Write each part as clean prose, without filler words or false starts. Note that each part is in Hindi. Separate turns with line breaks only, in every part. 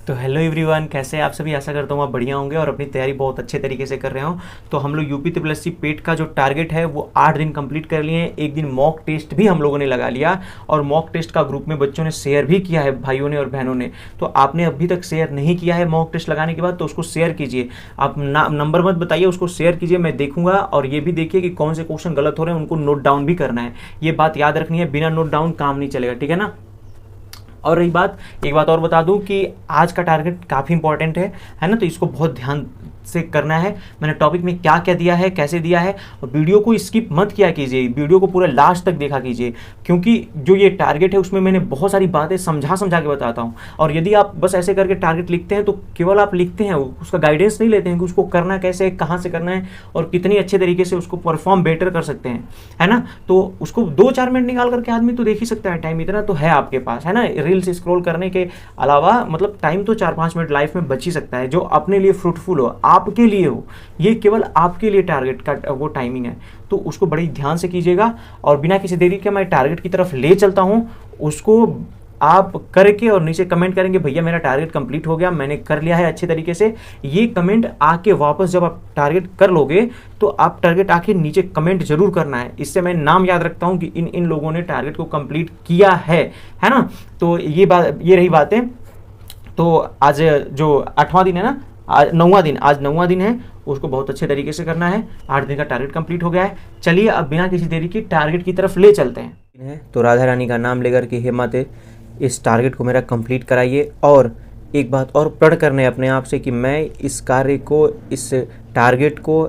तो हेलो एवरीवन, कैसे हैं आप सभी। आशा करता हूँ आप बढ़िया होंगे और अपनी तैयारी बहुत अच्छे तरीके से कर रहे हो। तो हम लोग यूपी ट्रिपल एस सी पेट का जो टारगेट है वो 8 दिन कंप्लीट कर लिए हैं। एक दिन मॉक टेस्ट भी हम लोगों ने लगा लिया और मॉक टेस्ट का ग्रुप में बच्चों ने शेयर भी किया है, भाइयों ने और बहनों ने। तो आपने अभी तक शेयर नहीं किया है मॉक टेस्ट लगाने के बाद तो उसको शेयर कीजिए। आप नंबर मत बताइए, उसको शेयर कीजिए, मैं देखूंगा। और ये भी देखिए कि कौन से क्वेश्चन गलत हो रहे हैं, उनको नोट डाउन भी करना है। ये बात याद रखनी है, बिना नोट डाउन काम नहीं चलेगा, ठीक है ना। और रही बात, एक बात और बता दूं कि आज का टारगेट काफ़ी इंपॉर्टेंट है ना। तो इसको बहुत ध्यान से करना है। मैंने टॉपिक में क्या क्या दिया है, कैसे दिया है, और वीडियो को स्किप मत किया कीजिए, वीडियो को पूरा लास्ट तक देखा कीजिए, क्योंकि जो ये टारगेट है उसमें मैंने बहुत सारी बातें समझा के बताता हूँ। और यदि आप बस ऐसे करके टारगेट लिखते हैं तो केवल आप लिखते हैं, उसका गाइडेंस नहीं लेते हैं कि उसको करना कैसे है, कहाँ से करना है और कितनी अच्छे तरीके से उसको परफॉर्म बेटर कर सकते हैं, है ना। तो उसको 2-4 मिनट निकाल करके आदमी तो देख ही सकता है, टाइम इतना तो है आपके पास, है ना। रील्स स्क्रॉल करने के अलावा मतलब टाइम तो 4-5 मिनट लाइफ में बच ही सकता है, जो अपने लिए फ्रूटफुल हो, आपके लिए हो। ये केवल आपके लिए टारगेट का वो टाइमिंग है, तो उसको बड़ी ध्यान से कीजिएगा। और बिना किसी देरी के मैं टारगेट की तरफ ले चलता हूं, उसको आप करके और नीचे कमेंट करेंगे भैया मेरा टारगेट कंप्लीट हो गया, मैंने कर लिया है अच्छे तरीके से। ये कमेंट आके वापस जब आप टारगेट कर लोगे तो आप टारगेट आके नीचे कमेंट जरूर करना है। इससे मैं नाम याद रखता हूं कि इन लोगों ने टारगेट को कंप्लीट किया है ना। तो ये रही बातें। तो आज जो 8वां दिन है ना, आज 9वां दिन है, उसको बहुत अच्छे तरीके से करना है। 8 दिन का टारगेट कंप्लीट हो गया है। चलिए अब बिना किसी देरी की टारगेट की तरफ ले चलते हैं। तो राधा रानी का नाम लेकर के हे माते इस टारगेट को मेरा कंप्लीट कराइए। और एक बात और प्रण करने अपने आप से कि मैं इस कार्य को, इस टारगेट को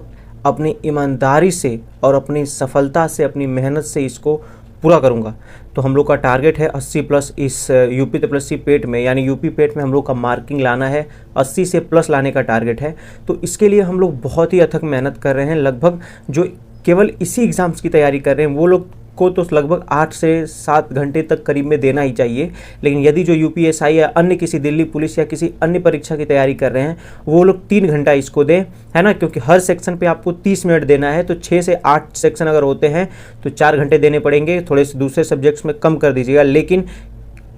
अपनी ईमानदारी से और अपनी सफलता से, अपनी मेहनत से इसको पूरा करूंगा। तो हम लोग का टारगेट है 80 प्लस इस यूपी ट्रिपल एस सी पेट में, यानी यूपी पेट में हम लोग का मार्किंग लाना है, 80 से प्लस लाने का टारगेट है। तो इसके लिए हम लोग बहुत ही अथक मेहनत कर रहे हैं। लगभग जो केवल इसी एग्ज़ाम्स की तैयारी कर रहे हैं वो लोग को तो लगभग 8 से 7 घंटे तक करीब में देना ही चाहिए। लेकिन यदि जो यूपीएसआई या अन्य किसी दिल्ली पुलिस या किसी अन्य परीक्षा की तैयारी कर रहे हैं वो लोग 3 घंटा इसको दें, है ना। क्योंकि हर सेक्शन पे आपको 30 मिनट देना है, तो 6 से 8 सेक्शन अगर होते हैं तो 4 घंटे देने पड़ेंगे। थोड़े से दूसरे सब्जेक्ट्स में कम कर दीजिएगा। लेकिन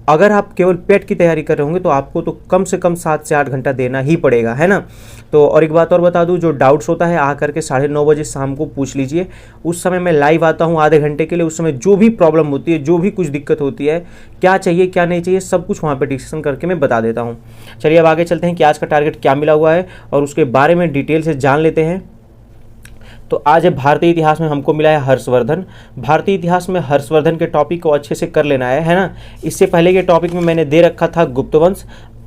अगर आप केवल पेट की तैयारी कर रहे होंगे तो आपको तो कम से कम 7 से 8 घंटा देना ही पड़ेगा, है ना। तो और एक बात और बता दूं, जो डाउट्स होता है आकर के 9:30 बजे शाम को पूछ लीजिए। उस समय मैं लाइव आता हूं आधे घंटे के लिए। उस समय जो भी प्रॉब्लम होती है, जो भी कुछ दिक्कत होती है, क्या चाहिए क्या नहीं चाहिए, सब कुछ वहाँ पर डिस्कशन करके मैं बता देता हूँ। चलिए अब आगे चलते हैं कि आज का टारगेट क्या मिला हुआ है और उसके बारे में डिटेल से जान लेते हैं। तो आज है भारतीय इतिहास में हमको मिला है हर्षवर्धन। भारतीय इतिहास में हर्षवर्धन के टॉपिक को अच्छे से कर लेना है ना। इससे पहले के टॉपिक में मैंने दे रखा था गुप्तवंश,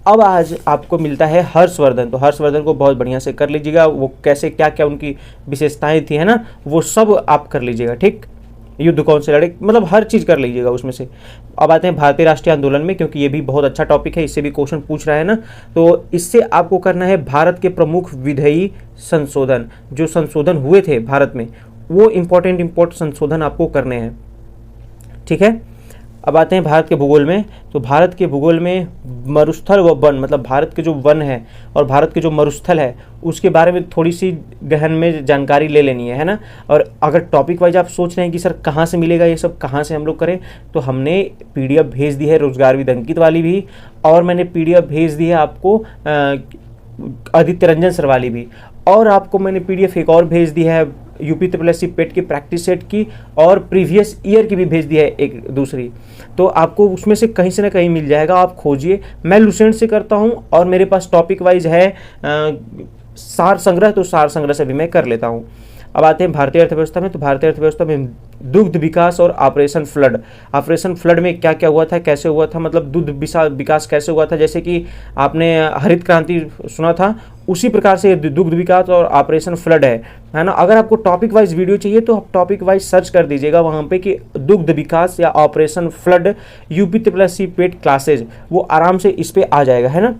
अब आज आपको मिलता है हर्षवर्धन। तो हर्षवर्धन को बहुत बढ़िया से कर लीजिएगा। वो कैसे, क्या क्या उनकी विशेषताएं थी, है ना, वो सब आप कर लीजिएगा, ठीक। युद्ध कौन से लड़े, मतलब हर चीज़ कर लीजिएगा उसमें से। अब आते हैं भारतीय राष्ट्रीय आंदोलन में, क्योंकि ये भी बहुत अच्छा टॉपिक है, इससे भी क्वेश्चन पूछ रहा है ना। तो इससे आपको करना है भारत के प्रमुख विधेयी संशोधन, जो संशोधन हुए थे भारत में, वो इम्पोर्टेंट संशोधन आपको करने हैं, ठीक है। अब आते हैं भारत के भूगोल में। तो भारत के भूगोल में मरुस्थल व वन, मतलब भारत के जो वन है और भारत के जो मरुस्थल है उसके बारे में थोड़ी सी गहन में जानकारी ले लेनी है ना। और अगर टॉपिक वाइज आप सोच रहे हैं कि सर कहाँ से मिलेगा ये सब, कहाँ से हम लोग करें, तो हमने PDF भेज दी है रोजगार विद अंकित वाली भी, और मैंने PDF भेज दी है आपको आदित्य रंजन सर वाली भी, और आपको मैंने PDF एक और भेज दी है यूपी ट्रिपल एस सी पेट की प्रैक्टिस सेट की, और प्रीवियस ईयर की भी भेज दी है एक दूसरी। तो आपको उसमें से कहीं से ना कहीं मिल जाएगा, आप खोजिए। मैं लुसेंट से करता हूं और मेरे पास टॉपिक वाइज है सार संग्रह, तो सार संग्रह से भी मैं कर लेता हूं। अब आते हैं भारतीय अर्थव्यवस्था में। तो भारतीय अर्थव्यवस्था में दुग्ध विकास और ऑपरेशन फ्लड। ऑपरेशन फ्लड में क्या क्या हुआ था, कैसे हुआ था, मतलब दुग्ध विकास कैसे हुआ था। जैसे कि आपने हरित क्रांति सुना था, उसी प्रकार से दुग्ध विकास और ऑपरेशन फ्लड है ना। अगर आपको टॉपिक वाइज वीडियो चाहिए तो आप टॉपिक वाइज सर्च कर दीजिएगा वहाँ पे कि दुग्ध विकास या operation flood UP triple S C PET classes, वो आराम से इस पे आ जाएगा, है ना।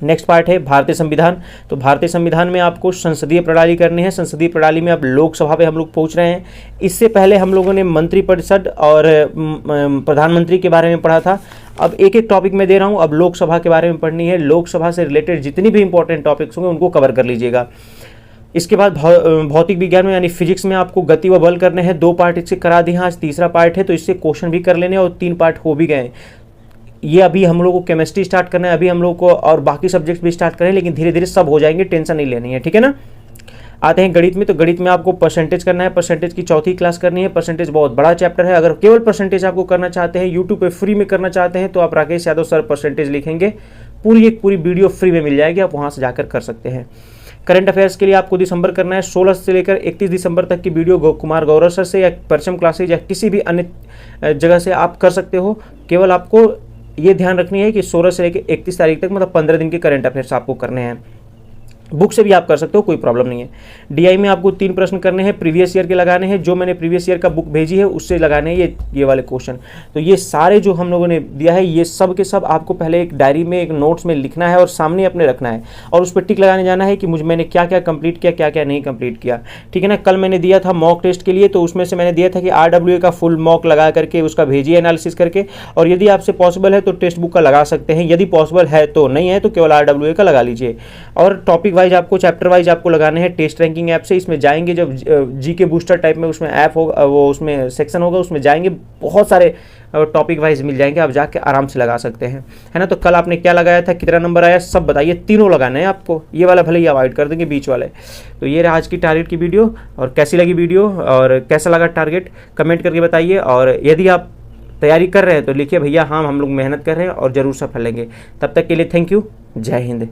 नेक्स्ट पार्ट है भारतीय संविधान। तो भारतीय संविधान में आपको संसदीय प्रणाली करनी है। संसदीय प्रणाली में अब लोकसभा पे हम लोग पहुंच रहे हैं। इससे पहले हम लोगों ने मंत्रिपरिषद और प्रधानमंत्री के बारे में पढ़ा था। अब एक एक टॉपिक में दे रहा हूं, अब लोकसभा के बारे में पढ़नी है। लोकसभा से रिलेटेड जितनी भी इंपॉर्टेंट टॉपिक्स होंगे उनको कवर कर लीजिएगा। इसके बाद भौतिक विज्ञान में यानी फिजिक्स में आपको गति व बल करने हैं। 2 पार्ट इससे करा दिए हैं, आज तीसरा पार्ट है, तो इससे क्वेश्चन भी कर लेने और 3 पार्ट हो भी गए। ये अभी हम लोग को केमिस्ट्री स्टार्ट करना है, अभी हम लोग को और बाकी सब्जेक्ट्स भी स्टार्ट करें, लेकिन धीरे धीरे सब हो जाएंगे, टेंशन नहीं लेनी है, ठीक है ना। आते हैं गणित में। तो गणित में आपको परसेंटेज करना है, परसेंटेज की चौथी क्लास करनी है। परसेंटेज बहुत बड़ा चैप्टर है, अगर केवल परसेंटेज आपको करना चाहते हैं, यूट्यूब पे फ्री में करना चाहते हैं, तो आप राकेश यादव सर परसेंटेज लिखेंगे, एक पूरी वीडियो फ्री में मिल जाएगी, आप वहाँ से जाकर कर सकते हैं। करंट अफेयर्स के लिए आपको दिसंबर करना है, 16 से लेकर 31 दिसंबर तक की वीडियो कुमार गौरव सर से या परचम क्लासेज या किसी भी अन्य जगह से आप कर सकते हो। केवल आपको ये ध्यान रखनी है कि 16 से लेकर 31 तारीख तक, मतलब 15 दिन के करंट अफेयर्स आपको करने हैं। बुक से भी आप कर सकते हो, कोई प्रॉब्लम नहीं है। डीआई में आपको 3 प्रश्न करने हैं, प्रीवियस ईयर के लगाने हैं, जो मैंने प्रीवियस ईयर का बुक भेजी है उससे लगाने हैं ये वाले क्वेश्चन। तो ये सारे जो हम लोगों ने दिया है, ये सब के सब आपको पहले एक डायरी में, एक नोट्स में लिखना है और सामने अपने रखना है, और उस पर टिक लगाने जाना है कि मैंने क्या क्या कंप्लीट किया, क्या क्या नहीं कंप्लीट किया, ठीक है ना। कल मैंने दिया था मॉक टेस्ट के लिए, तो उसमें से मैंने दिया था कि RWA का फुल मॉक लगा करके उसका भेजिए एनालिसिस करके, और यदि आपसे पॉसिबल है तो टेक्स्ट बुक का लगा सकते हैं, यदि पॉसिबल है तो, नहीं है तो केवल RWA का लगा लीजिए। और टॉपिक वाइज आपको, चैप्टर वाइज आपको लगाने हैं टेस्ट रैंकिंग ऐप से। इसमें जाएंगे जब जीके बूस्टर टाइप में उसमें ऐप होगा, वो उसमें सेक्शन होगा, उसमें जाएंगे, बहुत सारे टॉपिक वाइज मिल जाएंगे, आप जाके आराम से लगा सकते हैं, है ना। तो कल आपने क्या लगाया था, कितना नंबर आया, सब बताइए, तीनों लगाने हैं आपको, ये वाला भले ही अवॉइड कर देंगे, बीच वाले। तो ये रहा आज की टारगेट की वीडियो, और कैसी लगी वीडियो और कैसा लगा टारगेट, कमेंट करके बताइए। और यदि आप तैयारी कर रहे हैं तो लिखिए भैया हाँ हम लोग मेहनत कर रहे हैं और ज़रूर सफल लेंगे। तब तक के लिए थैंक यू, जय हिंद।